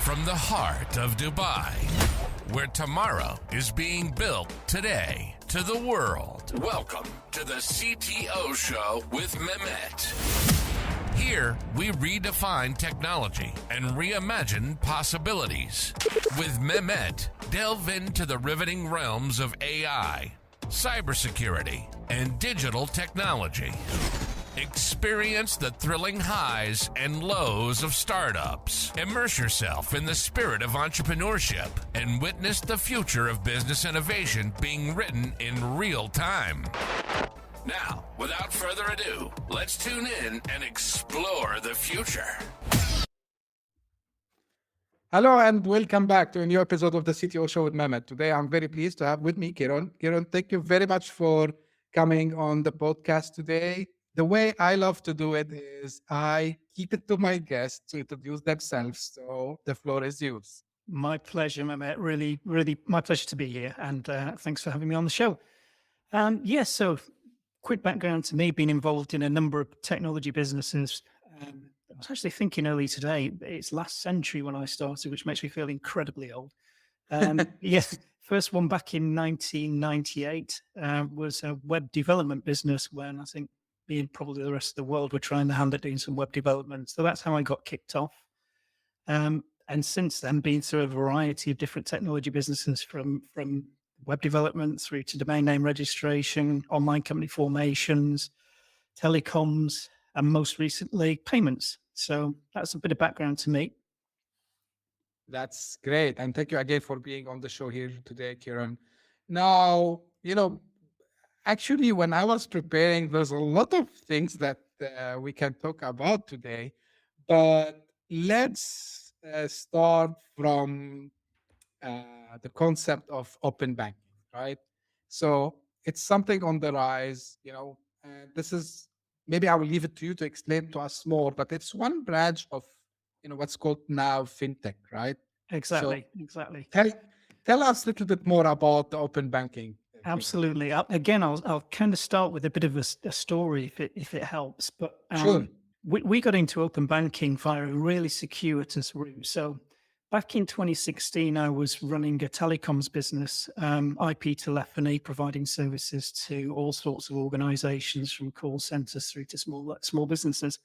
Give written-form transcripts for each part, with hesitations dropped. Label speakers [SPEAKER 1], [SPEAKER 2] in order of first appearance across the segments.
[SPEAKER 1] from the heart of Dubai, where tomorrow is being built today, to the world. Welcome to the CTO Show with Mehmet. Here, we redefine technology and reimagine possibilities. With Mehmet, delve into the riveting realms of AI, cybersecurity, and digital technology. Experience the thrilling highs and lows of startups. Immerse yourself in the spirit of entrepreneurship and witness the future of business innovation being written in real time. Now, without further ado, let's tune in and explore the future.
[SPEAKER 2] Hello and welcome back to a new episode of the CTO Show with Mehmet. Today, I'm very pleased to have with me Kieron. Kieron, thank you very much for coming on the podcast today. The way I love to do it is I keep it to my guests to introduce themselves. So the floor is yours.
[SPEAKER 3] My pleasure, Mehmet. Really, my pleasure to be here. And thanks for having me on the show. So quick background to me, being involved in a number of technology businesses. I was actually thinking earlier today, it's last century when I started, which makes me feel incredibly old. First one back in 1998 was a web development business when I think me and probably the rest of the world were trying their hand at doing some web development. So that's how I got kicked off. And since then, been through a variety of different technology businesses from web development through to domain name registration, online company formations, telecoms, and most recently, payments. So that's a bit of background to me.
[SPEAKER 2] That's great. And thank you again for being on the show here today, Kieron. Now, actually, when I was preparing, there's a lot of things that we can talk about today, but let's start from the concept of open banking, right? So it's something on the rise, and this is, maybe I will leave it to you to explain to us more, but it's one branch of, what's called now Fintech, right?
[SPEAKER 3] Exactly.
[SPEAKER 2] Tell us a little bit more about the open banking.
[SPEAKER 3] Absolutely. I'll kind of start with a bit of a story if it helps. But
[SPEAKER 2] sure.
[SPEAKER 3] We got into open banking via a really circuitous route. So back in 2016, I was running a telecoms business, IP telephony, providing services to all sorts of organizations, from call centers through to small businesses.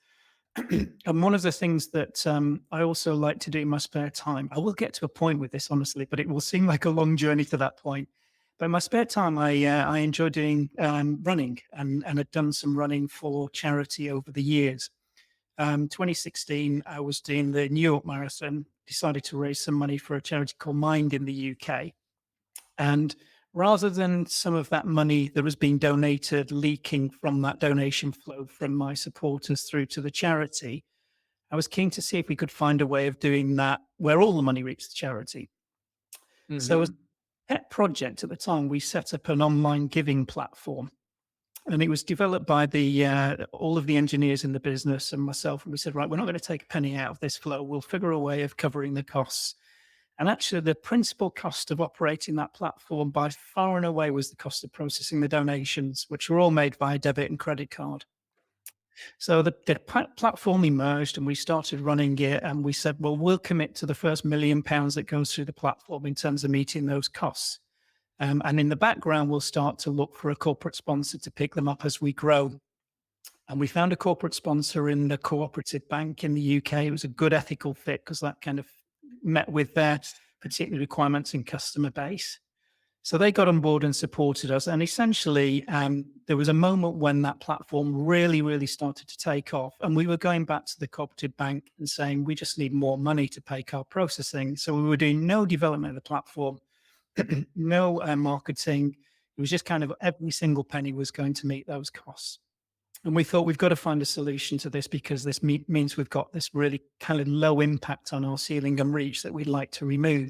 [SPEAKER 3] And one of the things that I also like to do in my spare time, I will get to a point with this, honestly, but it will seem like a long journey to that point. But in my spare time, I enjoy doing running and had done some running for charity over the years. 2016, I was doing the New York Marathon, decided to raise some money for a charity called Mind in the UK. And rather than some of that money that was being donated leaking from that donation flow from my supporters through to the charity, I was keen to see if we could find a way of doing that where all the money reached the charity. Mm-hmm. So as pet project at the time, we set up an online giving platform, and it was developed by all of the engineers in the business and myself. And we said, right, we're not going to take a penny out of this flow. We'll figure a way of covering the costs. And actually, the principal cost of operating that platform by far and away was the cost of processing the donations, which were all made via debit and credit card. So the platform emerged and we started running it, and we said, well, we'll commit to the first £1 million that goes through the platform in terms of meeting those costs. And in the background, we'll start to look for a corporate sponsor to pick them up as we grow. And we found a corporate sponsor in the cooperative bank in the UK. It was a good ethical fit because that kind of met with their particular requirements and customer base. So they got on board and supported us. And essentially, there was a moment when that platform really, really started to take off. And we were going back to the cooperative bank and saying, we just need more money to pay card processing. So we were doing no development of the platform, no marketing. It was just kind of every single penny was going to meet those costs. And we thought we've got to find a solution to this because this means we've got this really kind of low impact on our ceiling and reach that we'd like to remove.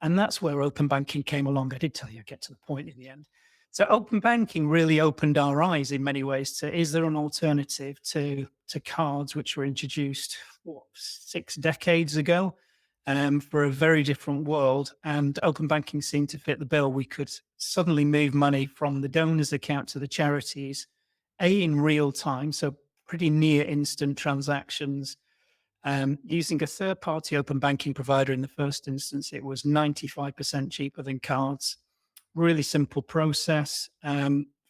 [SPEAKER 3] And that's where open banking came along. I did tell you I'd get to the point in the end. So open banking really opened our eyes in many ways to, is there an alternative to cards, which were introduced 6 decades ago for a very different world? And open banking seemed to fit the bill. We could suddenly move money from the donor's account to the charities, in real time, so pretty near instant transactions, Using a third-party open banking provider in the first instance, it was 95% cheaper than cards. Really simple process,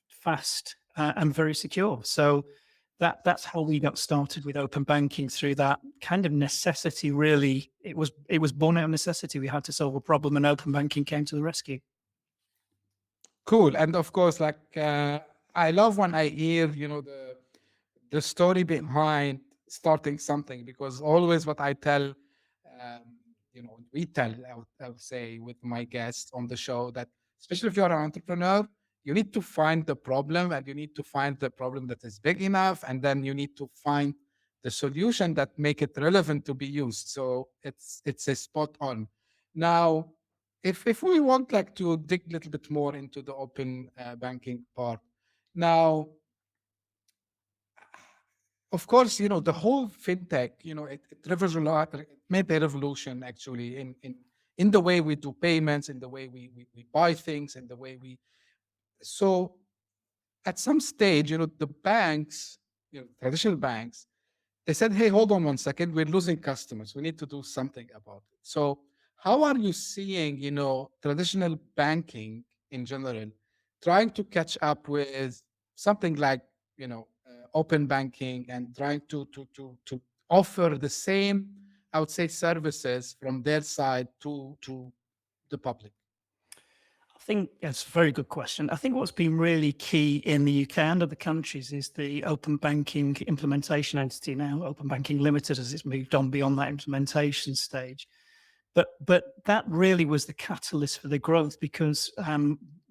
[SPEAKER 3] fast and very secure. So that's how we got started with open banking, through that kind of necessity. Really, it was born out of necessity. We had to solve a problem, and open banking came to the rescue.
[SPEAKER 2] Cool. And of course, like I love when I hear, the story behind starting something, because always what I tell, we tell, I would say, with my guests on the show, that especially if you're an entrepreneur, you need to find the problem, and you need to find the problem that is big enough, and then you need to find the solution that make it relevant to be used. So it's a spot on. Now, if we want like to dig a little bit more into the open banking part, now, of course, the whole fintech, it made a revolution actually in the way we do payments, in the way we buy things, in the way we. So at some stage, the banks, traditional banks, they said, hey, hold on one second, we're losing customers. We need to do something about it. So how are you seeing, traditional banking in general trying to catch up with something like, open banking, and trying to offer the same, I would say, services from their side to the public?
[SPEAKER 3] I think that's a very good question. I think what's been really key in the UK and other countries is the open banking implementation entity, now Open Banking Limited, as it's moved on beyond that implementation stage. But that really was the catalyst for the growth, because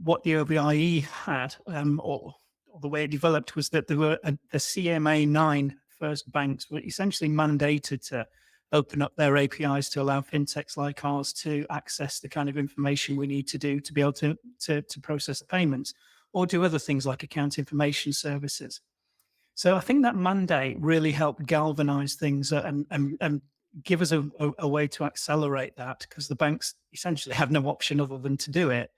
[SPEAKER 3] what the OBIE had, or the way it developed, was that there were the CMA 9 first banks were essentially mandated to open up their APIs to allow fintechs like ours to access the kind of information we need to do to be able to process the payments, or do other things like account information services. So I think that mandate really helped galvanize things and give us a way to accelerate that, because the banks essentially have no option other than to do it.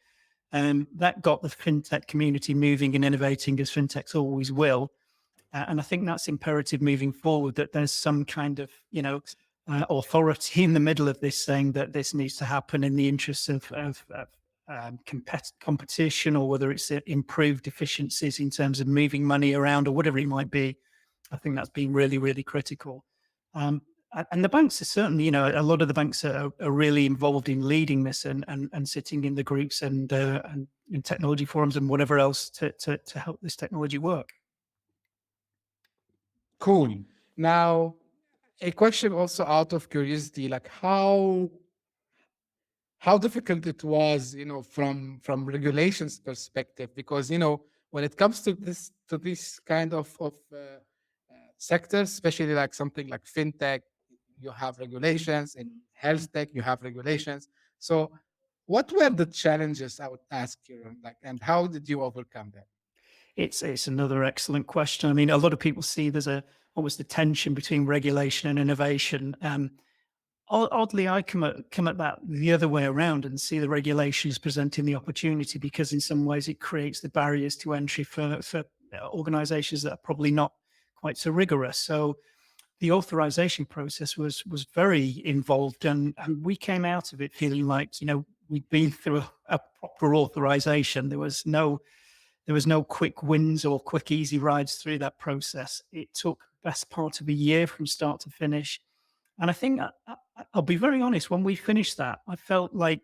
[SPEAKER 3] That got the fintech community moving and innovating, as fintechs always will. And I think that's imperative moving forward, that there's some kind of, authority in the middle of this, saying that this needs to happen in the interests of competition, or whether it's improved efficiencies in terms of moving money around, or whatever it might be. I think that's been really, really critical. And the banks are certainly, a lot of the banks are really involved in leading this, and sitting in the groups and in technology forums and whatever else to help this technology work.
[SPEAKER 2] Cool. Now, a question also out of curiosity, like how difficult it was, from regulations perspective, because when it comes to this kind of sectors, especially like something like fintech, you have regulations. In health tech, you have regulations. So, what were the challenges, I would ask you, like, and how did you overcome that?
[SPEAKER 3] It's another excellent question. I mean, a lot of people see there's almost a tension between regulation and innovation. Oddly, I come at that the other way around, and see the regulations presenting the opportunity, because in some ways it creates the barriers to entry for organizations that are probably not quite so rigorous. So the authorization process was very involved, and we came out of it feeling like, we'd been through a proper authorization. There was no quick wins or quick easy rides through that process. It took best part of a year from start to finish. And I think I'll be very honest, when we finished that, I felt like,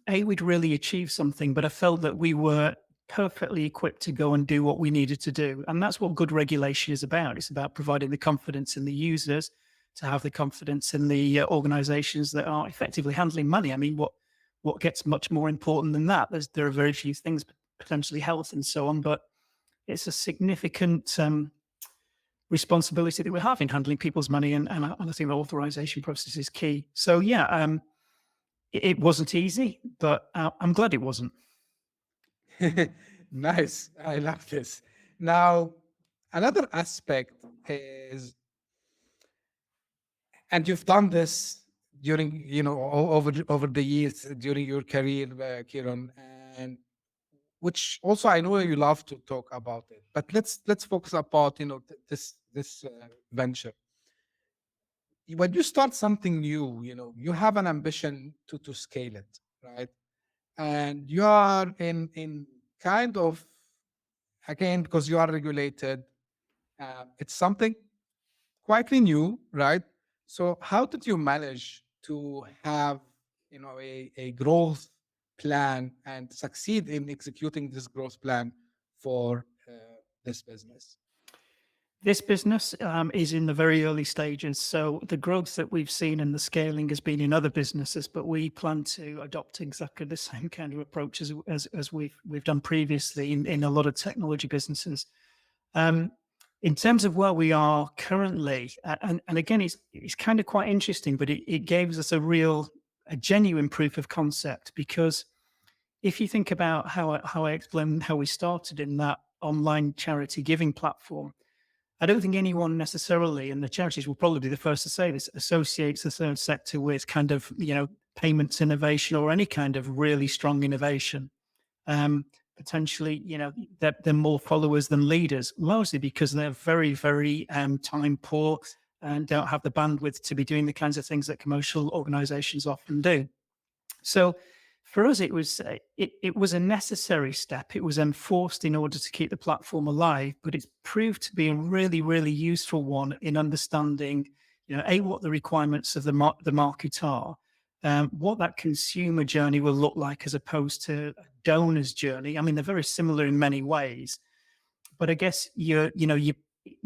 [SPEAKER 3] we'd really achieved something, but I felt that we were perfectly equipped to go and do what we needed to do. And that's what good regulation is about. It's about providing the confidence in the users, to have the confidence in the organizations that are effectively handling money. I mean, what gets much more important than that? There are very few things, potentially health and so on, but it's a significant responsibility that we have in handling people's money, and I think the authorization process is key. So yeah, it wasn't easy, but I'm glad it wasn't.
[SPEAKER 2] Nice. I love this. Now, another aspect is, and you've done this during, over the years during your career, Kieron, and which also I know you love to talk about it. But let's focus about this venture. when you start something new, you have an ambition to scale it, right? And you are in kind of, again, because you are regulated, it's something quietly new, right? So how did you manage to have, a growth plan and succeed in executing this growth plan for this business?
[SPEAKER 3] This business is in the very early stages. So the growth that we've seen and the scaling has been in other businesses, but we plan to adopt exactly the same kind of approach as we've done previously in a lot of technology businesses. Um, in terms of where we are currently, and again, it's kind of quite interesting, but it gave us a genuine proof of concept, because if you think about how I explained how we started in that online charity giving platform, I don't think anyone necessarily, and the charities will probably be the first to say this, associates the third sector with kind of, payments innovation or any kind of really strong innovation. Potentially, they're more followers than leaders, mostly because they're very, very time poor and don't have the bandwidth to be doing the kinds of things that commercial organizations often do. So for us, it was a necessary step. It was enforced in order to keep the platform alive, but it's proved to be a really, really useful one in understanding, what the requirements of the market are, what that consumer journey will look like as opposed to a donor's journey. I mean, they're very similar in many ways, but I guess you're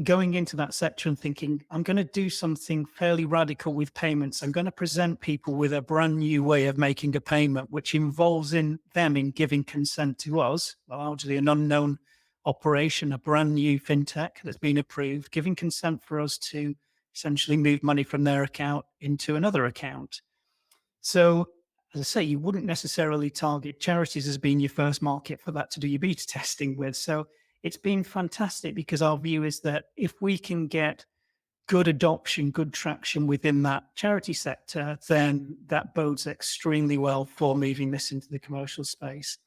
[SPEAKER 3] going into that sector and thinking, I'm going to do something fairly radical with payments. I'm going to present people with a brand new way of making a payment, which involves in giving consent to us, largely an unknown operation, a brand new fintech that's been approved, giving consent for us to essentially move money from their account into another account. So, as I say, you wouldn't necessarily target charities as being your first market for that to do your beta testing with. So it's been fantastic, because our view is that if we can get good adoption, good traction within that charity sector, then that bodes extremely well for moving this into the commercial space.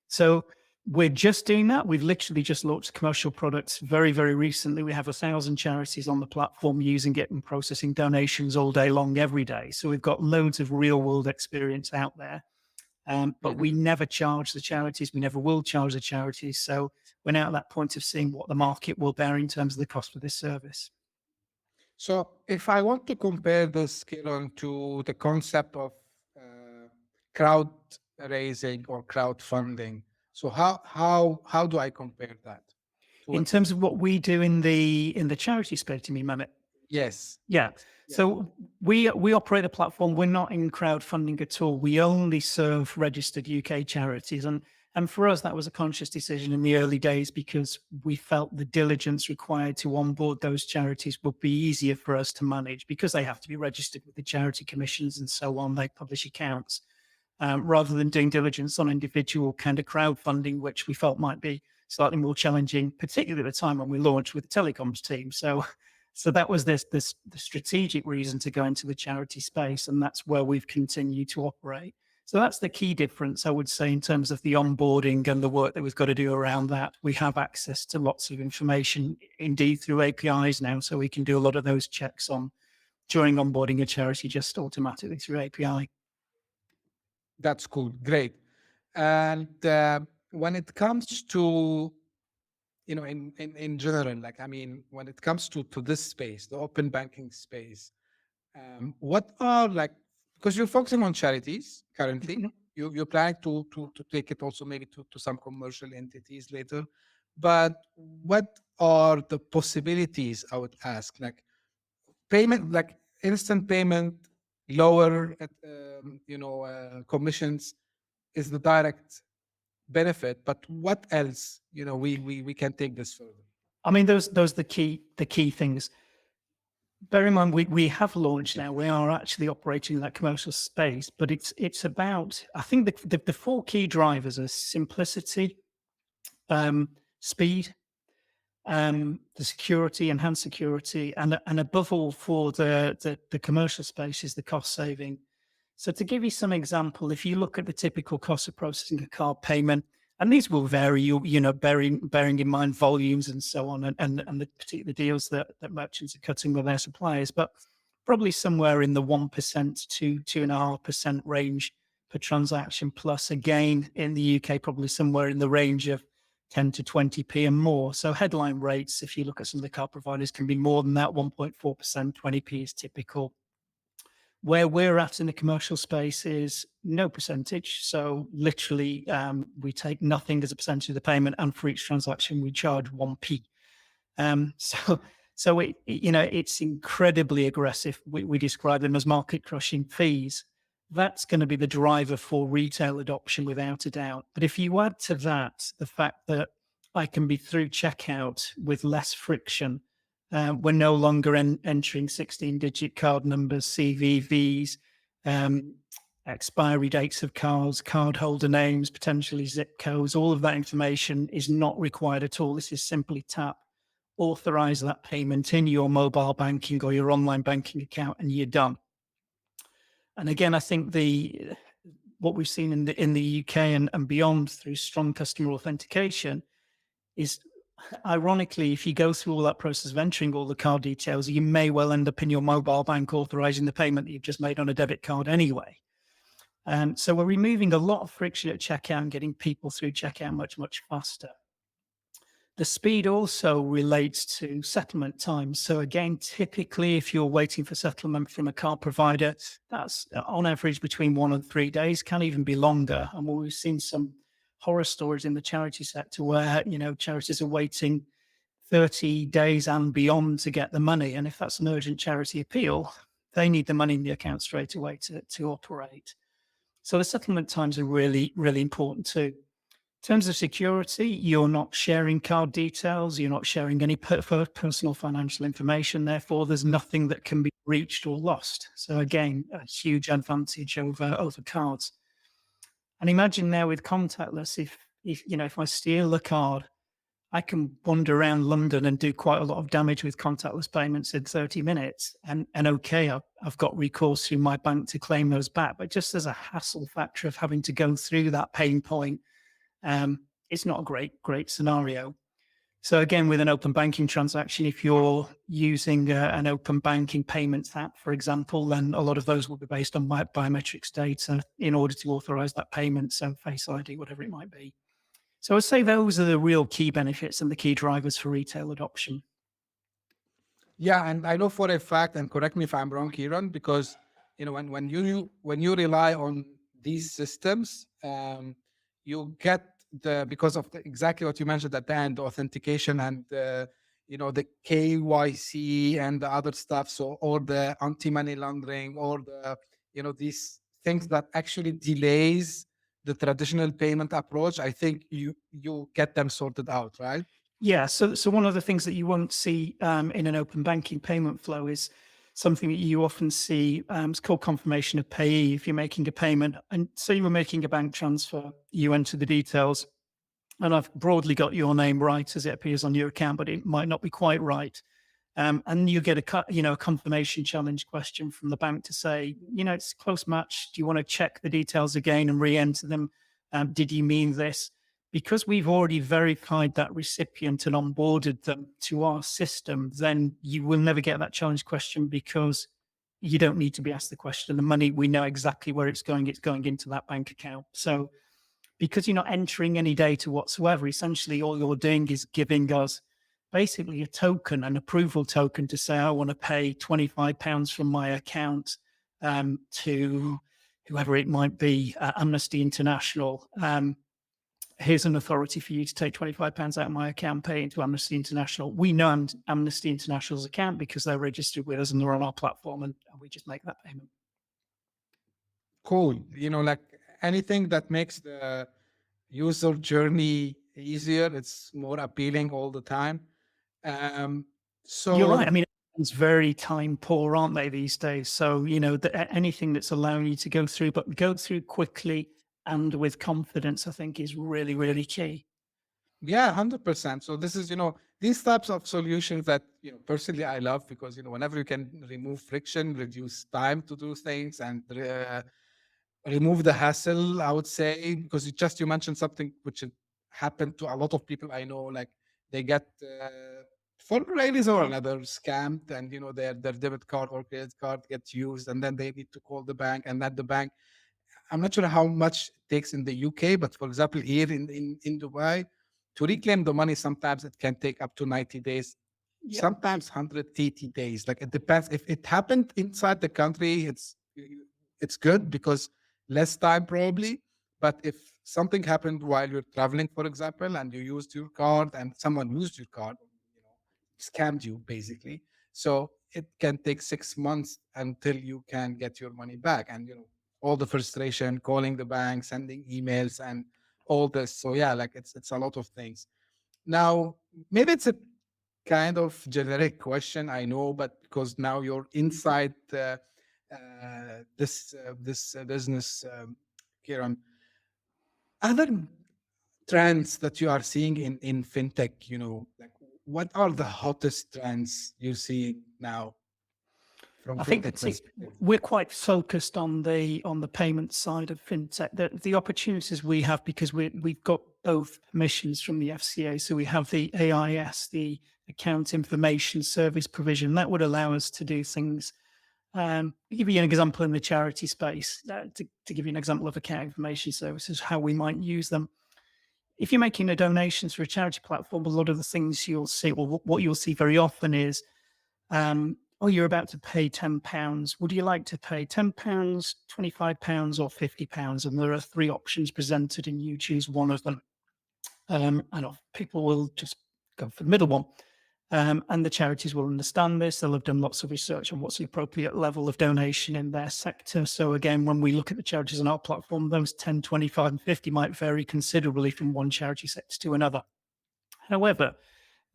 [SPEAKER 3] So we're just doing that. We've literally just launched commercial products very, very recently. We have 1,000 charities on the platform using it and processing donations all day long, every day. So we've got loads of real world experience out there. But we never charge the charities. We never will charge the charities. So we're now at that point of seeing what the market will bear in terms of the cost of this service.
[SPEAKER 2] So if I want to compare this, Kieron, to the concept of crowd raising or crowdfunding, so how do I compare that?
[SPEAKER 3] In terms of what we do in the charity space, you mean, Mehmet?
[SPEAKER 2] Yes.
[SPEAKER 3] Yeah. So we operate a platform. We're not in crowdfunding at all. We only serve registered UK charities. And for us, that was a conscious decision in the early days, because we felt the diligence required to onboard those charities would be easier for us to manage, because they have to be registered with the charity commissions and so on. They publish accounts, rather than doing diligence on individual kind of crowdfunding, which we felt might be slightly more challenging, particularly at the time when we launched with the telecoms team. So that was the strategic reason to go into the charity space, and that's where we've continued to operate. So that's the key difference, I would say, in terms of the onboarding and the work that we've got to do around that. We have access to lots of information, indeed through APIs now, so we can do a lot of those checks on during onboarding a charity just automatically through API.
[SPEAKER 2] That's cool. Great. And when it comes to, in general, like, I mean, when it comes to this space, the open banking space, what are, like, because you're focusing on charities currently, you're planning to take it also maybe to some commercial entities later, but what are the possibilities, I would ask, like payment, like instant payment, lower commissions is the direct benefit, but what else, we can take this further?
[SPEAKER 3] I mean, those are the key things. Bear in mind, we have launched now. We are actually operating in that commercial space, but it's about, I think the four key drivers are simplicity, speed, the security, enhanced security, and above all, for the commercial space, is the cost saving. So to give you some example, if you look at the typical cost of processing a card payment, and these will vary, bearing in mind volumes and so on, and the particular deals that merchants are cutting with their suppliers. But probably somewhere in the 1% to 2.5% range per transaction. Plus, again, in the UK, probably somewhere in the range of 10 to 20p and more. So headline rates, if you look at some of the card providers, can be more than that. 1.4%, 20p is typical. Where we're at in the commercial space is no percentage. So literally, we take nothing as a percentage of the payment, and for each transaction, we charge 1p. So it's incredibly aggressive. We describe them as market crushing fees. That's going to be the driver for retail adoption without a doubt. But if you add to that the fact that I can be through checkout with less friction, we're no longer entering 16-digit card numbers, CVVs, expiry dates of cards, cardholder names, potentially zip codes. All of that information is not required at all. This is simply tap, authorize that payment in your mobile banking or your online banking account, and you're done. And again, I think what we've seen in the UK and beyond through strong customer authentication is, ironically, if you go through all that process of entering all the card details, you may well end up in your mobile bank authorizing the payment that you've just made on a debit card anyway. So we're removing a lot of friction at checkout and getting people through checkout much, much faster. The speed also relates to settlement times. So again, typically, if you're waiting for settlement from a card provider, that's on average between 1 and 3 days, can even be longer. And we've seen some horror stories in the charity sector where, charities are waiting 30 days and beyond to get the money. And if that's an urgent charity appeal, they need the money in the account straight away to operate. So the settlement times are really, really important too. In terms of security, you're not sharing card details, you're not sharing any personal financial information. Therefore, there's nothing that can be breached or lost. So again, a huge advantage over cards. And imagine now with contactless, if I steal a card, I can wander around London and do quite a lot of damage with contactless payments in 30 minutes. And okay, I've got recourse through my bank to claim those back. But just as a hassle factor of having to go through that pain point, it's not a great scenario. So again, with an open banking transaction, if you're using an open banking payments app, for example, then a lot of those will be based on biometrics data in order to authorize that payment. So Face ID, whatever it might be. So I'd say those are the real key benefits and the key drivers for retail adoption.
[SPEAKER 2] Yeah, and I know for a fact, and correct me if I'm wrong, Kieron, because when you rely on these systems, you get because of exactly what you mentioned at the end, authentication and the KYC and the other stuff. So, or the anti-money laundering, or these things that actually delays the traditional payment approach. I think you get them sorted out, right?
[SPEAKER 3] Yeah. So one of the things that you won't see in an open banking payment flow is something that you often see. It's called confirmation of payee. If you're making a payment, and say you were making a bank transfer, you enter the details, and I've broadly got your name right as it appears on your account, but it might not be quite right. And you get a confirmation challenge question from the bank to say, it's a close match. Do you want to check the details again and re-enter them? Did you mean this? Because we've already verified that recipient and onboarded them to our system, then you will never get that challenge question, because you don't need to be asked the question. The money, we know exactly where it's going into that bank account. So because you're not entering any data whatsoever, essentially all you're doing is giving us basically a token, an approval token, to say, I want to pay £25 from my account to whoever it might be, Amnesty International. Here's an authority for you to take £25 out of my account, pay it to Amnesty International. We know Amnesty International's account because they're registered with us and they're on our platform, and we just make that payment.
[SPEAKER 2] Cool. Like anything that makes the user journey easier, it's more appealing all the time. So
[SPEAKER 3] you're right. I mean, it's very time poor, aren't they, these days? So, anything that's allowing you to go through quickly and with confidence, I think is really, really key.
[SPEAKER 2] Yeah, 100%. So this is, these types of solutions that, personally I love, because, whenever you can remove friction, reduce time to do things, and remove the hassle, I would say, because you mentioned something which happened to a lot of people I know, like they get for a reason or another scammed, and their debit card or credit card gets used, and then they need to call the bank, and that the bank, I'm not sure how much it takes in the UK, but for example, here in Dubai, to reclaim the money, sometimes it can take up to 90 days,
[SPEAKER 3] Yep.
[SPEAKER 2] sometimes 180 days. Like it depends. If it happened inside the country, it's good because less time probably. But if something happened while you're traveling, for example, and you used your card and someone used your card, scammed you basically. So it can take 6 months until you can get your money back. And all the frustration, calling the bank, sending emails, and all this. So yeah, like it's a lot of things. Now, maybe it's a kind of generic question, I know, but because now you're inside this business, Kieran, other trends that you are seeing in fintech, like what are the hottest trends you see now from
[SPEAKER 3] I think
[SPEAKER 2] fintech perspective?
[SPEAKER 3] we're quite focused on the payment side of fintech. The opportunities we have, because we've got both permissions from the FCA, so we have the AIS, the Account Information Service Provision, that would allow us to do things. I'll give you an example in the charity space. To give you an example of account information services, how we might use them. If you're making a donation through a charity platform, a lot of the things you'll see, or what you'll see very often is, oh, you're about to pay £10. Would you like to pay £10, £25, or £50? And there are three options presented, and you choose one of them. And people will just go for the middle one. And the charities will understand this. They'll have done lots of research on what's the appropriate level of donation in their sector. So again, when we look at the charities on our platform, those 10, 25, and 50 might vary considerably from one charity sector to another. However,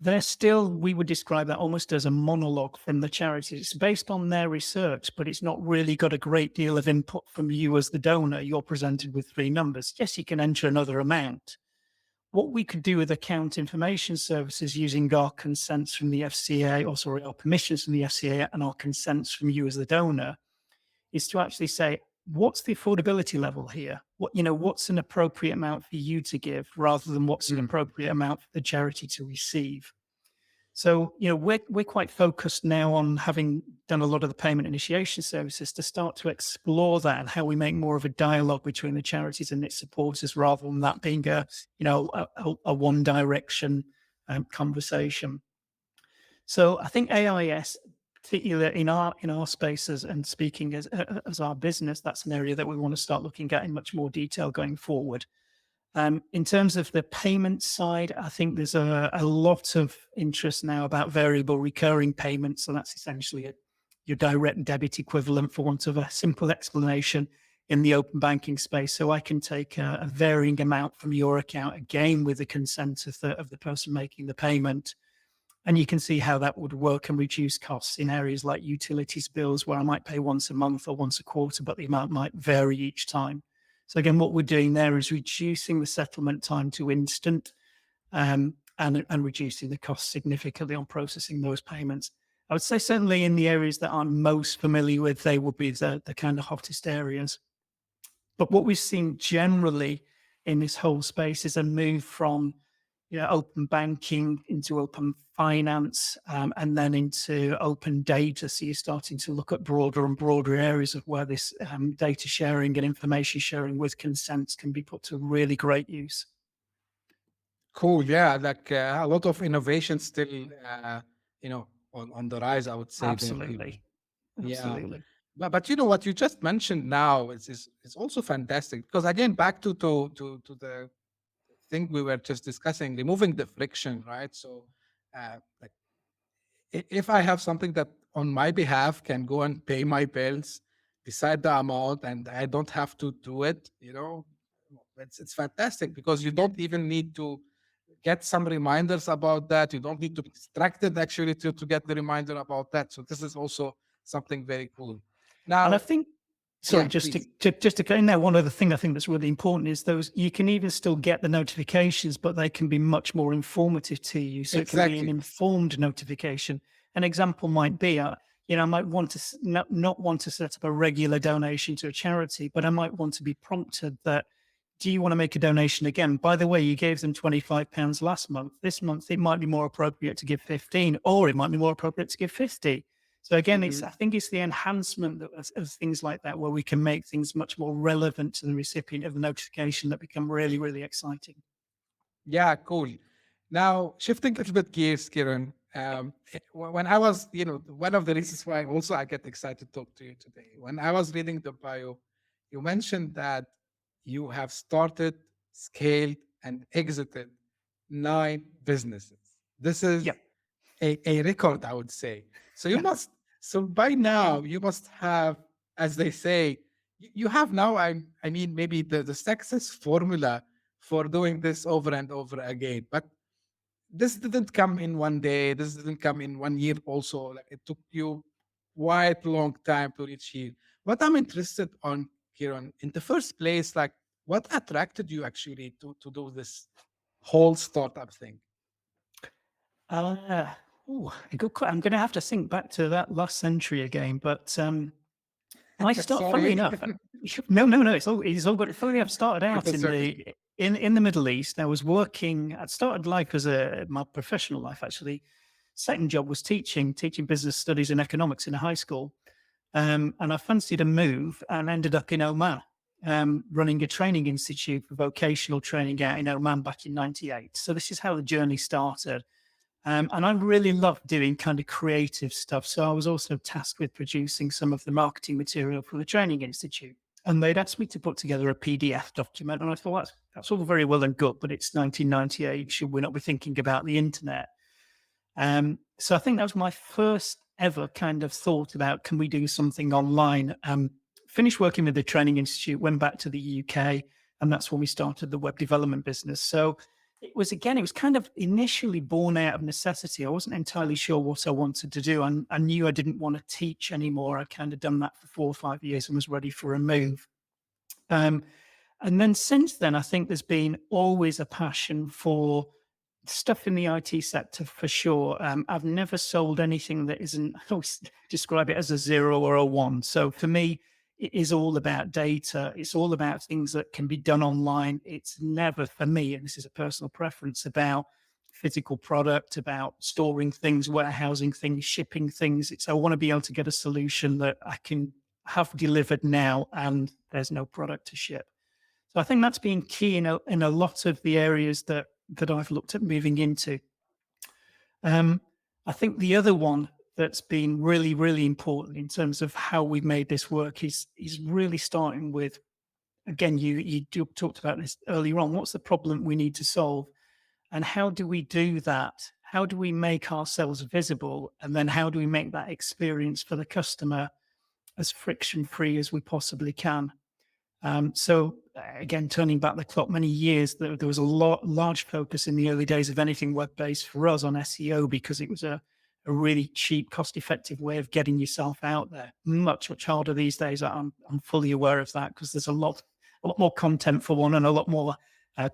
[SPEAKER 3] they're still, we would describe that almost as a monologue from the charities. It's based on their research, but it's not really got a great deal of input from you as the donor. You're presented with three numbers. Yes, you can enter another amount. What we could do with account information services using our consents from the FCA, or sorry, our permissions from the FCA and our consents from you as the donor, is to actually say, what's the affordability level here? What's an appropriate amount for you to give, rather than what's an appropriate amount for the charity to receive. So, we're quite focused now on, having done a lot of the payment initiation services, to start to explore that and how we make more of a dialogue between the charities and its supporters, rather than that being a one direction conversation. So I think AIS, particularly in our spaces, and speaking as our business, that's an area that we want to start looking at in much more detail going forward. In terms of the payment side, I think there's a lot of interest now about variable recurring payments. So that's essentially your direct debit equivalent, for want of a simple explanation, in the open banking space. So I can take a varying amount from your account, again with the consent of the person making the payment. And you can see how that would work and reduce costs in areas like utilities bills, where I might pay once a month or once a quarter, but the amount might vary each time. So again, what we're doing there is reducing the settlement time to instant, and reducing the cost significantly on processing those payments. I would say certainly in the areas that I'm most familiar with, they would be the kind of hottest areas. But what we've seen generally in this whole space is a move from open banking into open finance, and then into open data. So you're starting to look at broader and broader areas of where this data sharing and information sharing with consents can be put to really great use.
[SPEAKER 2] Cool. Yeah, like a lot of innovation still, on the rise, I would say.
[SPEAKER 3] Absolutely.
[SPEAKER 2] Yeah.
[SPEAKER 3] Absolutely.
[SPEAKER 2] But what you just mentioned now is also fantastic, because again, back to the thing we were just discussing, removing the friction, right? So, like, if I have something that on my behalf can go and pay my bills, decide the amount, and I don't have to do it, it's fantastic, because you don't even need to get some reminders about that. You don't need to be distracted actually to get the reminder about that. So this is also something very cool. Now,
[SPEAKER 3] And I think, sorry,
[SPEAKER 2] yeah,
[SPEAKER 3] just
[SPEAKER 2] please.
[SPEAKER 3] to go in there, one other thing I think that's really important is those, you can even still get the notifications, but they can be much more informative to you. So it can be an
[SPEAKER 2] Exactly.
[SPEAKER 3] informed notification. An example might be, I might want to not want to set up a regular donation to a charity, but I might want to be prompted that do you want to make a donation again? By the way, you gave them £25 last month. This month, it might be more appropriate to give 15, or it might be more appropriate to give 50. So again, I think it's the enhancement of things like that, where we can make things much more relevant to the recipient of the notification, that become really, really exciting.
[SPEAKER 2] Yeah, cool. Now, shifting a little bit gears, Kieran, when I was, one of the reasons why also I get excited to talk to you today, when I was reading the bio, you mentioned that you have started, scaled, and exited 9 businesses. This is
[SPEAKER 3] Yeah.
[SPEAKER 2] a record, I would say. So you
[SPEAKER 3] Yeah.
[SPEAKER 2] must, so by now you must have, as they say, you have now, I mean, maybe the success formula for doing this over and over again. But this didn't come in one day. This didn't come in 1 year. Also, like it took you quite long time to reach here. What I'm interested on, Kieran, in the first place, like what attracted you actually to do this whole startup thing?
[SPEAKER 3] A good question. I'm going to have to think back to that last century again, but funnily
[SPEAKER 2] Sorry.
[SPEAKER 3] enough, no, it's all good. Funnily enough, started out
[SPEAKER 2] That's okay.
[SPEAKER 3] in the Middle East. I'd started life as my professional life, actually. Second job was teaching business studies and economics in a high school. And I fancied a move and ended up in Oman, running a training institute for vocational training out in Oman back in 98. So this is how the journey started. And I really love doing kind of creative stuff. So I was also tasked with producing some of the marketing material for the Training Institute. And they'd asked me to put together a PDF document. And I thought, that's all very well and good, but it's 1998. Should we not be thinking about the internet? So I think that was my first ever kind of thought about, can we do something online? Finished working with the Training Institute, went back to the UK, and that's when we started the web development business. So it was kind of initially born out of necessity. I wasn't entirely sure what I wanted to do. And I knew I didn't want to teach anymore. I'd kind of done that for 4 or 5 years and was ready for a move. And then since then, I think there's been always a passion for stuff in the IT sector for sure. I've never sold anything that isn't, I always describe it as a 0 or a 1. So for me, it is all about data. It's all about things that can be done online. It's never, for me, and this is a personal preference, about physical product, about storing things, warehousing things, shipping things. I want to be able to get a solution that I can have delivered now and there's no product to ship. So I think that's been key in a lot of the areas that I've looked at moving into. I think the other one that's been really, really important in terms of how we've made this work is really starting with, again, you talked about this earlier on, what's the problem we need to solve? And how do we do that? How do we make ourselves visible? And then how do we make that experience for the customer as friction-free as we possibly can? So again, turning back the clock many years, there was a large focus in the early days of anything web-based for us on SEO, because it was a really cheap, cost-effective way of getting yourself out there. Much harder these days. I'm fully aware of that, because there's a lot more content for one and a lot more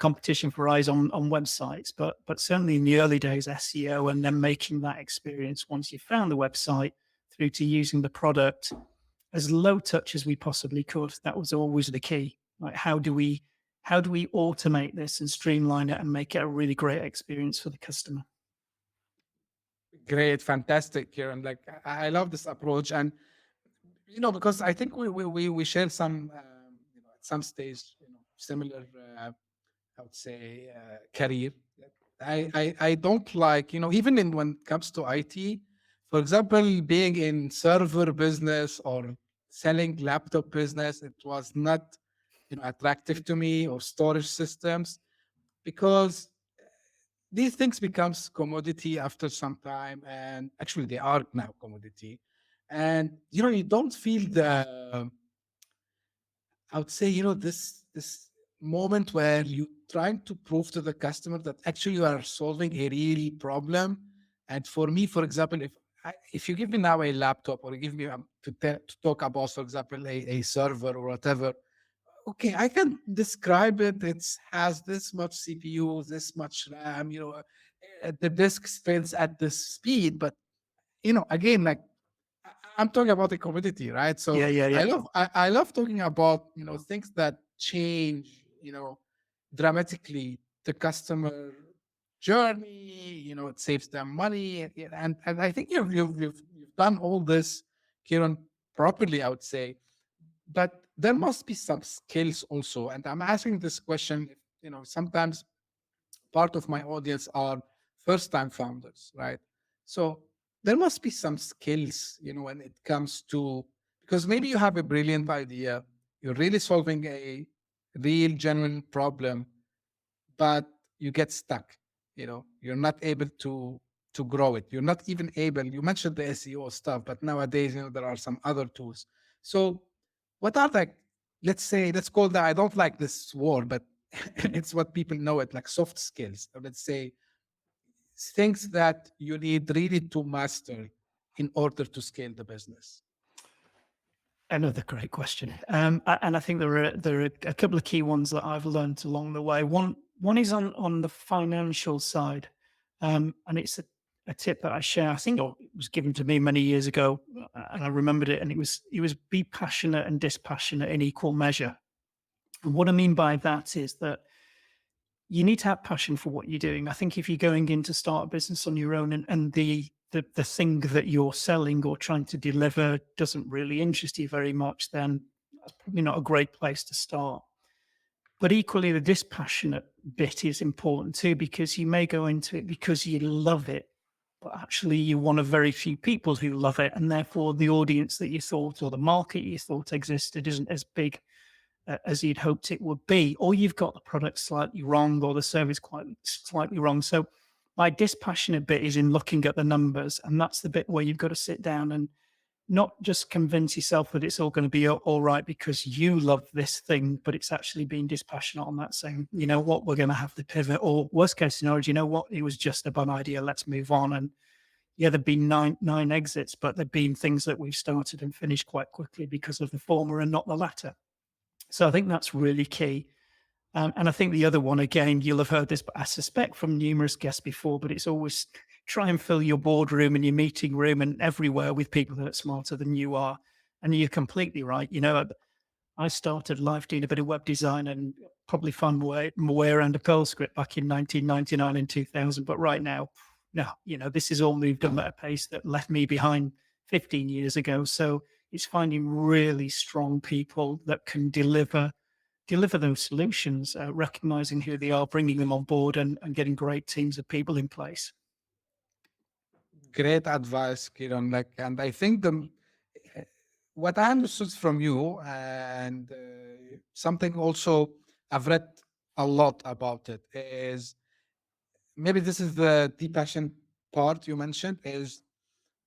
[SPEAKER 3] competition for eyes on websites. But certainly in the early days, SEO, and then making that experience once you found the website through to using the product as low touch as we possibly could. That was always the key. Like, how do we automate this and streamline it and make it a really great experience for the customer?
[SPEAKER 2] Great, fantastic, Kieran. Like I love this approach, and because I think we share some, at some stage, similar, I would say, career. I don't like, even when it comes to IT, for example, being in server business or selling laptop business, it was not, attractive to me, or storage systems, because these things becomes commodity after some time, and actually they are now commodity, and you don't feel the, I would say, this moment where you trying to prove to the customer that actually you are solving a real problem. And for me, for example, if you give me now a laptop, or you give me to talk about, for example, a server or whatever, okay, I can describe it. It has this much CPU, this much RAM, the disk spins at this speed. But, again, like I'm talking about a commodity, right? So
[SPEAKER 3] Yeah.
[SPEAKER 2] I love talking about, things that change dramatically the customer journey. It saves them money, and I think you've done all this, Kieran, properly, I would say. But there must be some skills also, and I'm asking this question. Sometimes part of my audience are first time founders, right? So there must be some skills, when it comes to, because maybe you have a brilliant idea, you're really solving a real, genuine problem, but you get stuck. You're not able to grow it. You're not even able. You mentioned the SEO stuff, but nowadays, there are some other tools. So, what are like? Let's call that. I don't like this word, but it's what people know it like soft skills. Or let's say things that you need really to master in order to scale the business.
[SPEAKER 3] Another great question. And I think there are a couple of key ones that I've learned along the way. One is on the financial side. And it's a tip that I share. I think it was given to me many years ago, and I remembered it. And it was be passionate and dispassionate in equal measure. And what I mean by that is that you need to have passion for what you're doing. I think if you're going in to start a business on your own and the thing that you're selling or trying to deliver doesn't really interest you very much, then that's probably not a great place to start. But equally, the dispassionate bit is important too, because you may go into it because you love it, but actually you're one of very few people who love it. And therefore the audience that you thought or the market you thought existed isn't as big as you'd hoped it would be, or you've got the product slightly wrong or the service quite slightly wrong. So my dispassionate bit is in looking at the numbers, and that's the bit where you've got to sit down and not just convince yourself that it's all going to be all right because you love this thing, but it's actually being dispassionate on that, saying, you know what, we're going to have to pivot, or worst case scenario, you know what, it was just a bad idea, let's move on. And yeah, there've been nine exits, but there've been things that we've started and finished quite quickly because of the former and not the latter. So I think that's really key. And I think the other one, again, you'll have heard this, but I suspect from numerous guests before, but it's always try and fill your boardroom and your meeting room and everywhere with people that are smarter than you are. And you're completely right. I started life doing a bit of web design and probably found my way around a Perl script back in 1999 and 2000. But right now, no, this is all moved up at a pace that left me behind 15 years ago. So it's finding really strong people that can deliver those solutions, recognizing who they are, bringing them on board, and getting great teams of people in place.
[SPEAKER 2] Great advice, Kieran. And I think what I understood from you, and something also I've read a lot about it, is maybe this is the deep passion part you mentioned, is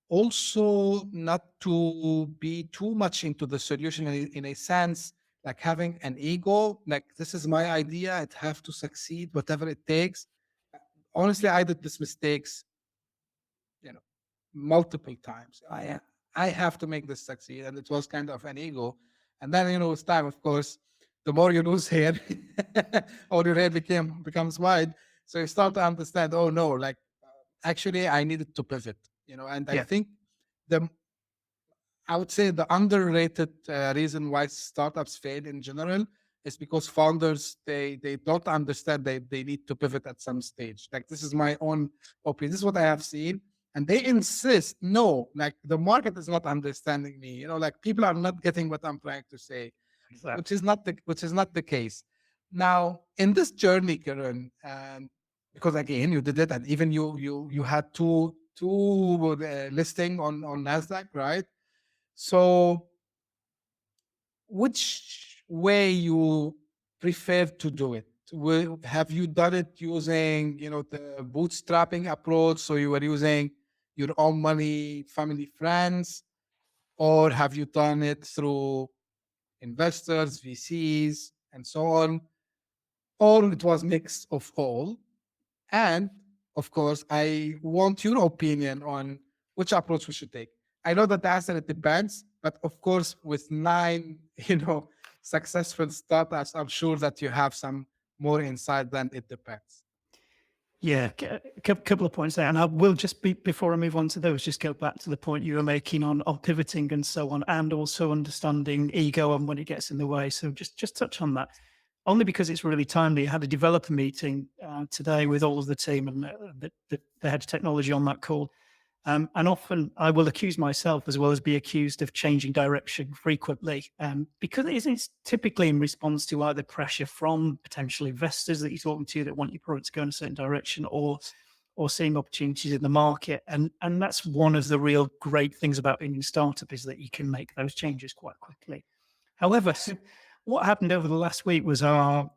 [SPEAKER 2] also not to be too much into the solution in a sense, like having an ego, like this is my idea, it have to succeed, whatever it takes. Honestly, I did this mistakes, multiple times. I have to make this succeed, and it was kind of an ego. And then with time, of course, the more you lose hair, or your hair becomes wide, so you start to understand. Oh no, like actually, I needed to pivot. And I think I would say the underrated reason why startups fail in general is because founders they don't understand they need to pivot at some stage. Like this is my own opinion. This is what I have seen. And they insist, no, like the market is not understanding me. Like people are not getting what I'm trying to say, exactly. which is not the case. Now, in this journey, Kieran, because again you did it, and even you had two listing on Nasdaq, right? So, which way you prefer to do it? Have you done it using the bootstrapping approach? So you were using your own money, family, friends, or have you done it through investors, VCs, and so on? Or it was mix of all? And of course, I want your opinion on which approach we should take. I know that the answer it depends, but of course, with 9, successful startups, I'm sure that you have some more insight than it depends.
[SPEAKER 3] Yeah, a couple of points there. And I will just before I move on to those, just go back to the point you were making on pivoting and so on, and also understanding ego and when it gets in the way. So just touch on that. only because it's really timely. I had a developer meeting today with all of the team and the head of technology on that call. And often I will accuse myself as well as be accused of changing direction frequently, because it's typically in response to either pressure from potential investors that you're talking to that want your product to go in a certain direction, or seeing opportunities in the market. And that's one of the real great things about being a startup, is that you can make those changes quite quickly. However, what happened over the last week was our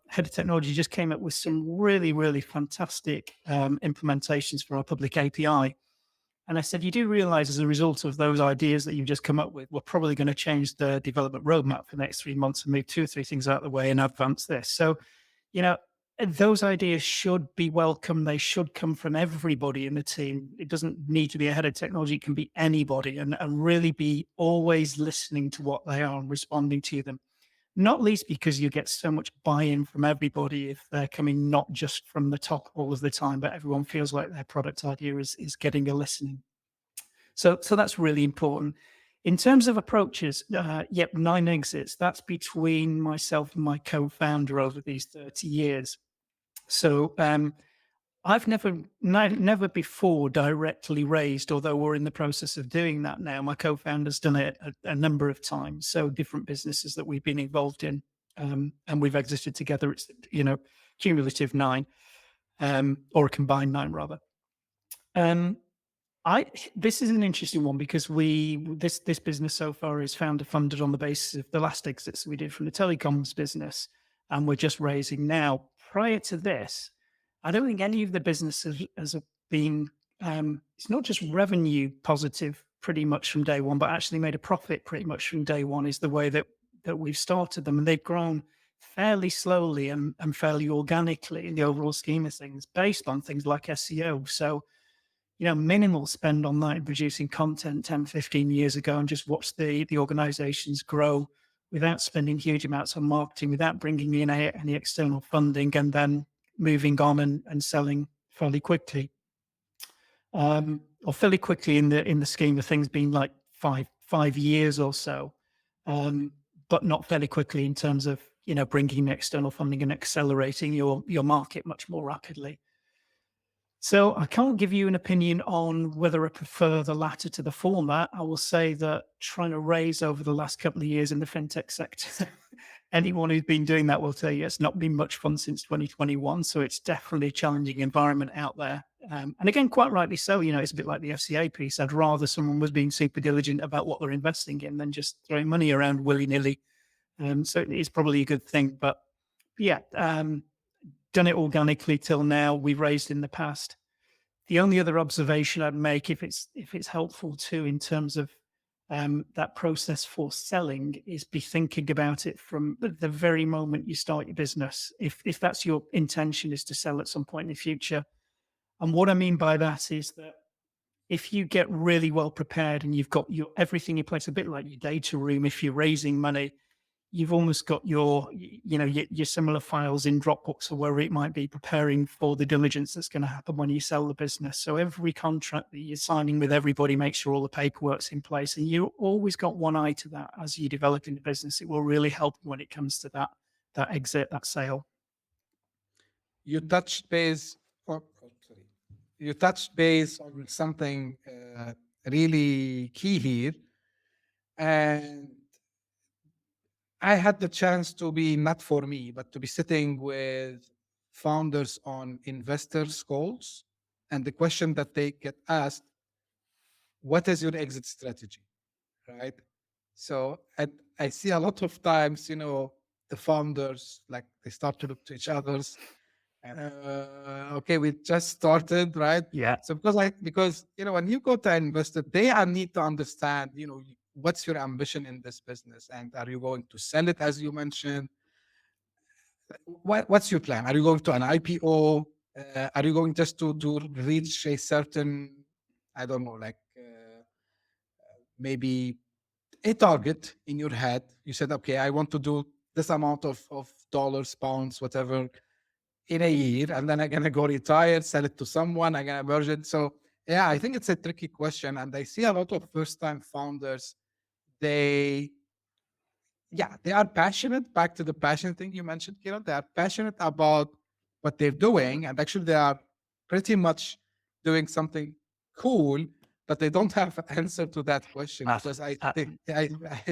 [SPEAKER 3] head of technology just came up with some really, really fantastic implementations for our public API. And I said, you do realize as a result of those ideas that you've just come up with, we're probably going to change the development roadmap for the next 3 months and move 2 or 3 things out of the way and advance this. So, those ideas should be welcome. They should come from everybody in the team. It doesn't need to be a head of technology. It can be anybody, and really be always listening to what they are and responding to them. Not least because you get so much buy-in from everybody if they're coming not just from the top all of the time, but everyone feels like their product idea is getting a listening. So that's really important. In terms of approaches, 9 exits. That's between myself and my co-founder over these 30 years. So I've never before directly raised, although we're in the process of doing that now. My co-founder's done it a number of times. So different businesses that we've been involved in, and we've exited together. It's cumulative 9, or a combined 9 rather. This is an interesting one because this business so far is founder funded on the basis of the last exits we did from the telecoms business, and we're just raising now. Prior to this, I don't think any of the businesses has been, it's not just revenue positive pretty much from day one, but actually made a profit pretty much from day one, is the way that we've started them. And they've grown fairly slowly and fairly organically in the overall scheme of things, based on things like SEO. So, minimal spend on that in producing content 10, 15 years ago, and just watch the organizations grow without spending huge amounts on marketing, without bringing in any external funding, and then moving on and selling fairly quickly, or fairly quickly in the scheme of things being like 5 years or so, but not fairly quickly in terms of bringing in external funding and accelerating your market much more rapidly. So I can't give you an opinion on whether I prefer the latter to the former. I will say that trying to raise over the last couple of years in the fintech sector, anyone who's been doing that will tell you it's not been much fun since 2021. So it's definitely a challenging environment out there. And again, quite rightly so. It's a bit like the FCA piece. I'd rather someone was being super diligent about what they're investing in than just throwing money around willy-nilly. So it is probably a good thing. But yeah, done it organically till now. We've raised in the past. The only other observation I'd make, if it's helpful too, in terms of that process for selling, is be thinking about it from the very moment you start your business. If that's your intention, is to sell at some point in the future. And what I mean by that is that if you get really well prepared and you've got everything in place, a bit like your data room, if you're raising money, you've almost got your similar files in Dropbox or wherever it might be, preparing for the diligence that's going to happen when you sell the business. So every contract that you're signing with everybody, make sure all the paperwork's in place, and you always got one eye to that as you're developing the business. It will really help when it comes to that exit, that sale.
[SPEAKER 2] You touched base. You touched base on something really key here, and I had the chance to be, not for me, but to be sitting with founders on investors' calls. And the question that they get asked, what is your exit strategy? Right? So I see a lot of times, the founders, like, they start to look to each other's, okay, we just started, right?
[SPEAKER 3] Yeah.
[SPEAKER 2] So because when you go to an investor, they need to understand, what's your ambition in this business, and are you going to sell it, as you mentioned? What's your plan? Are you going to an IPO? Are you going just to reach a certain, I don't know, like maybe a target in your head? You said, okay, I want to do this amount of dollars, pounds, whatever, in a year, and then I'm gonna go retire, sell it to someone, I'm gonna merge it. So yeah, I think it's a tricky question, and I see a lot of first-time founders, they yeah, they are passionate. Back to the passion thing you mentioned, they are passionate about what they're doing, and actually, they are pretty much doing something cool, but they don't have an answer to that question
[SPEAKER 3] Uh,
[SPEAKER 2] because I
[SPEAKER 3] uh,
[SPEAKER 2] think,
[SPEAKER 3] You're
[SPEAKER 2] right?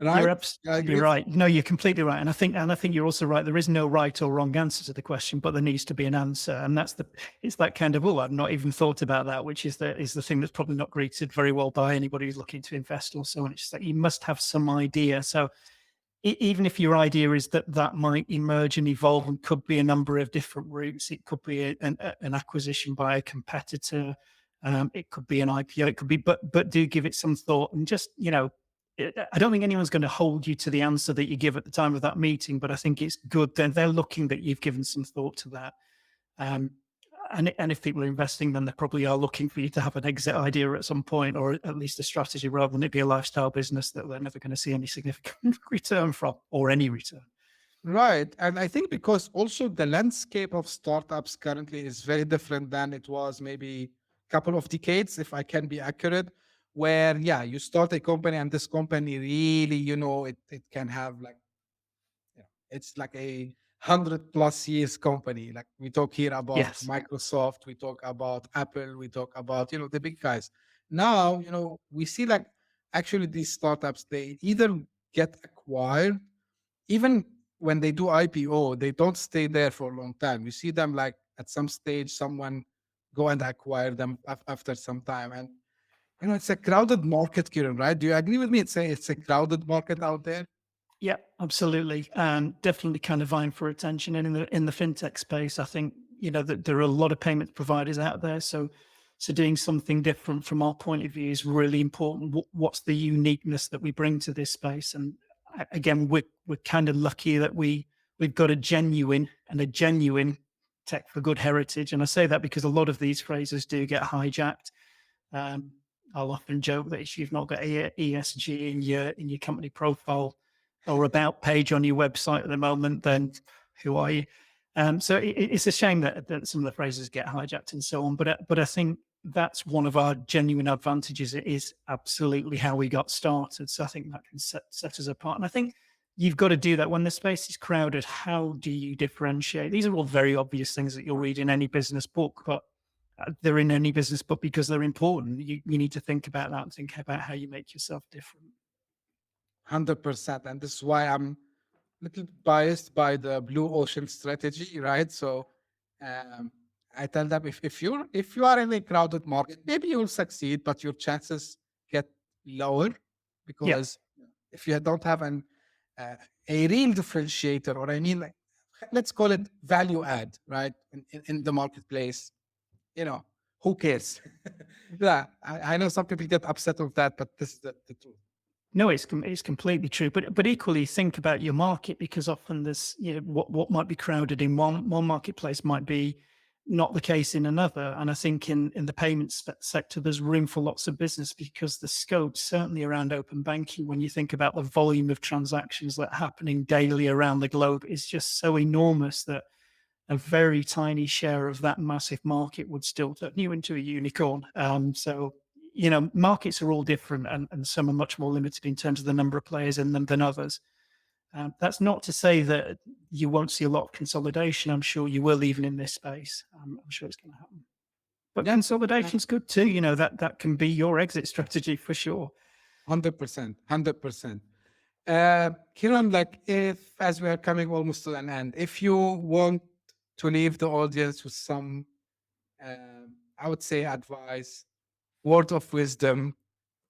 [SPEAKER 2] I
[SPEAKER 3] you're
[SPEAKER 2] agree.
[SPEAKER 3] right. No, you're completely right. And I think you're also right. There is no right or wrong answer to the question, but there needs to be an answer. And it's that kind of, oh, I've not even thought about that, which is the thing that's probably not greeted very well by anybody who's looking to invest or so on. It's just that you must have some idea. So even if your idea is that might emerge and evolve and could be a number of different routes, it could be an acquisition by a competitor, it could be an IPO, it could be, but do give it some thought and just, I don't think anyone's going to hold you to the answer that you give at the time of that meeting, but I think it's good that they're looking that you've given some thought to that. Um, and if people are investing, then they probably are looking for you to have an exit idea at some point, or at least a strategy, rather than it be a lifestyle business that they're never going to see any significant return from, or any return.
[SPEAKER 2] Right. And I think because also the landscape of startups currently is very different than it was maybe a couple of decades, if I can be accurate, where, yeah, you start a company and this company really, it can have like, it's like 100+ years company. Like we talk here about
[SPEAKER 3] Yes.
[SPEAKER 2] Microsoft, we talk about Apple, we talk about, the big guys. Now, we see like actually these startups, they either get acquired even when they do IPO, they don't stay there for a long time. You see them like at some stage, someone go and acquire them after some time. And it's a crowded market, Kieran, right? Do you agree with me? It's a crowded market out there.
[SPEAKER 3] Yeah, absolutely. Definitely kind of vying for attention. And in the fintech space, I think, that there are a lot of payment providers out there. So doing something different from our point of view is really important. What's the uniqueness that we bring to this space? And again, we're kind of lucky that we've got a genuine tech for good heritage. And I say that because a lot of these phrases do get hijacked. I'll often joke that if you've not got ESG in your company profile or about page on your website at the moment, then who are you? So it's a shame that some of the phrases get hijacked and so on. But I think that's one of our genuine advantages. It is absolutely how we got started. So I think that can set us apart. And I think you've got to do that when the space is crowded. How do you differentiate? These are all very obvious things that you'll read in any business book, but they're in any business book because they're important. You need to think about that and think about how you make yourself different.
[SPEAKER 2] 100%. And this is why I'm a little biased by the blue ocean strategy, right? So I tell them if you are in a crowded market, maybe you'll succeed, but your chances get lower
[SPEAKER 3] Yeah.
[SPEAKER 2] because if you don't have a real differentiator, or I mean, like, let's call it value add, right? In the marketplace, who cares? Yeah, I know some people get upset with that, but this is the truth.
[SPEAKER 3] No, it's completely true. But equally, think about your market, because often there's, what might be crowded in one marketplace might be not the case in another. And I think in the payments sector, there's room for lots of business, because the scope, certainly around open banking, when you think about the volume of transactions that are happening daily around the globe, is just so enormous that a very tiny share of that massive market would still turn you into a unicorn. So, markets are all different, and some are much more limited in terms of the number of players in them than others. That's not to say that you won't see a lot of consolidation. I'm sure you will, even in this space. I'm sure it's going to happen. But
[SPEAKER 2] Yeah,
[SPEAKER 3] consolidation's good too. That can be your exit strategy for sure.
[SPEAKER 2] 100%, 100%. Kieran, like, if as we are coming almost to an end, if you want to leave the audience with some, I would say, advice, word of wisdom,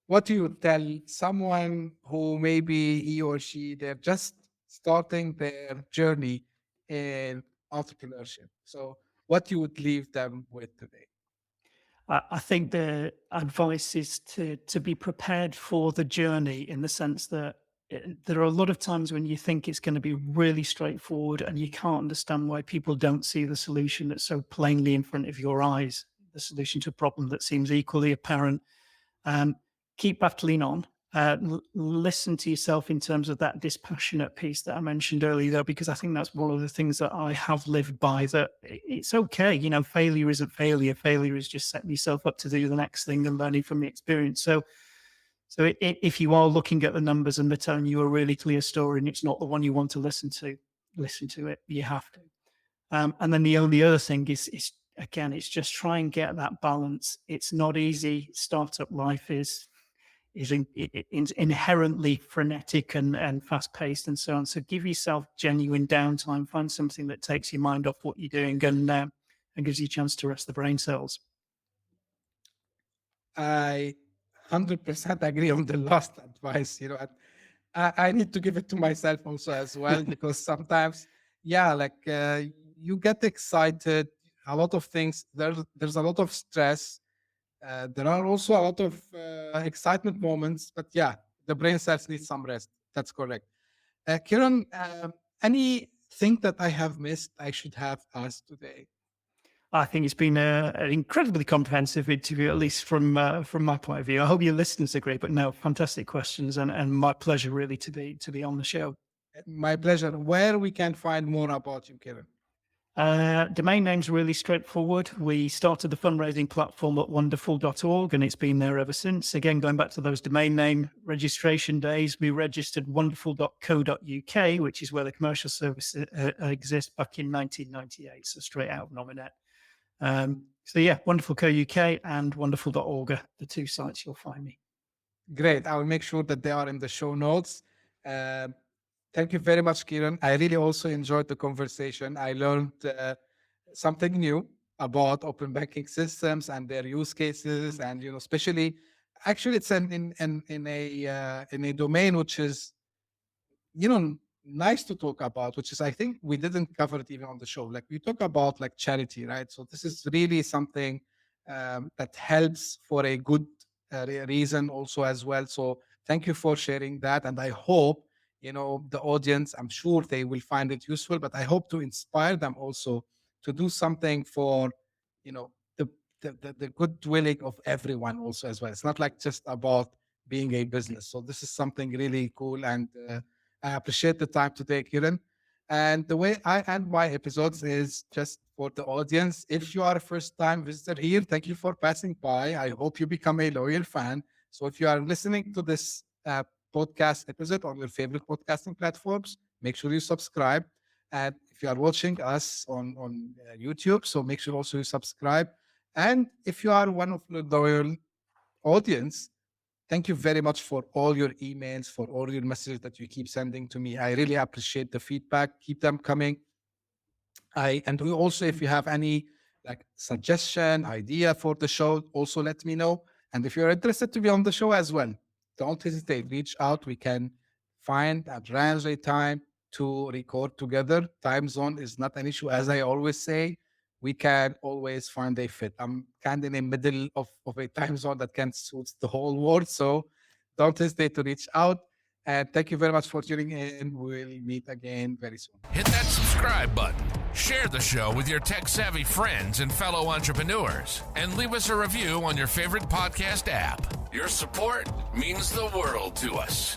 [SPEAKER 2] what do you tell someone who maybe he or she, they're just starting their journey in entrepreneurship? So what you would leave them with today?
[SPEAKER 3] I think the advice is to be prepared for the journey, in the sense that there are a lot of times when you think it's going to be really straightforward and you can't understand why people don't see the solution that's so plainly in front of your eyes, the solution to a problem that seems equally apparent. Keep battling on. Listen to yourself in terms of that dispassionate piece that I mentioned earlier, though, because I think that's one of the things that I have lived by, that it's okay. Failure isn't failure. Failure is just setting yourself up to do the next thing and learning from the experience. So So if you are looking at the numbers and they're telling you a really clear story and it's not the one you want to listen to it. You have to. And then the only other thing is again, it's just try and get that balance. It's not easy. Startup life is inherently frenetic and fast paced and so on. So give yourself genuine downtime. Find something that takes your mind off what you're doing and gives you a chance to rest the brain cells.
[SPEAKER 2] I 100% agree on the last advice. I need to give it to myself also as well, because sometimes, you get excited, a lot of things, there's a lot of stress. There are also a lot of excitement moments, but the brain cells need some rest. That's correct. Kieron, anything that I have missed, I should have asked today?
[SPEAKER 3] I think it's been an incredibly comprehensive interview, at least from my point of view. I hope your listeners agree. But no, fantastic questions, and my pleasure really to be on the show.
[SPEAKER 2] My pleasure. Where we can find more about you, Kieron?
[SPEAKER 3] Domain name's really straightforward. We started the fundraising platform at wonderful.org, and it's been there ever since. Again, going back to those domain name registration days, we registered wonderful.co.uk, which is where the commercial service exists, back in 1998, so straight out of Nominet. Wonderful.co.uk and wonderful.org are the two sites you'll find me.
[SPEAKER 2] Great. I will make sure that they are in the show notes. Thank you very much, Kieron. I really also enjoyed the conversation. I learned something new about open banking systems and their use cases, and especially, actually, it's in a domain which is nice to talk about, which is, I think we didn't cover it even on the show. Like, we talk about like charity, right? So this is really something that helps for a good reason also as well. So thank you for sharing that, and I hope the audience, I'm sure they will find it useful, but I hope to inspire them also to do something for, the good willing of everyone also as well. It's not like just about being a business. So this is something really cool, and I appreciate the time today, Kieron. And the way I end my episodes is just for the audience. If you are a first-time visitor here, thank you for passing by. I hope you become a loyal fan. So if you are listening to this podcast episode on your favorite podcasting platforms, make sure you subscribe. And if you are watching us on YouTube, so make sure also you subscribe. And if you are one of the loyal audience, thank you very much for all your emails, for all your messages that you keep sending to me. I really appreciate the feedback. Keep them coming. And we also, if you have any suggestion, idea for the show, also let me know. And if you're interested to be on the show as well, don't hesitate, reach out. We can find and arrange a time to record together. Time zone is not an issue. As I always say, we can always find a fit. I'm kind of in the middle of a time zone that can suit the whole world. So don't hesitate to reach out. And thank you very much for tuning in. We'll meet again very soon.
[SPEAKER 1] Hit that subscribe button. Share the show with your tech-savvy friends and fellow entrepreneurs. And leave us a review on your favorite podcast app. Your support means the world to us.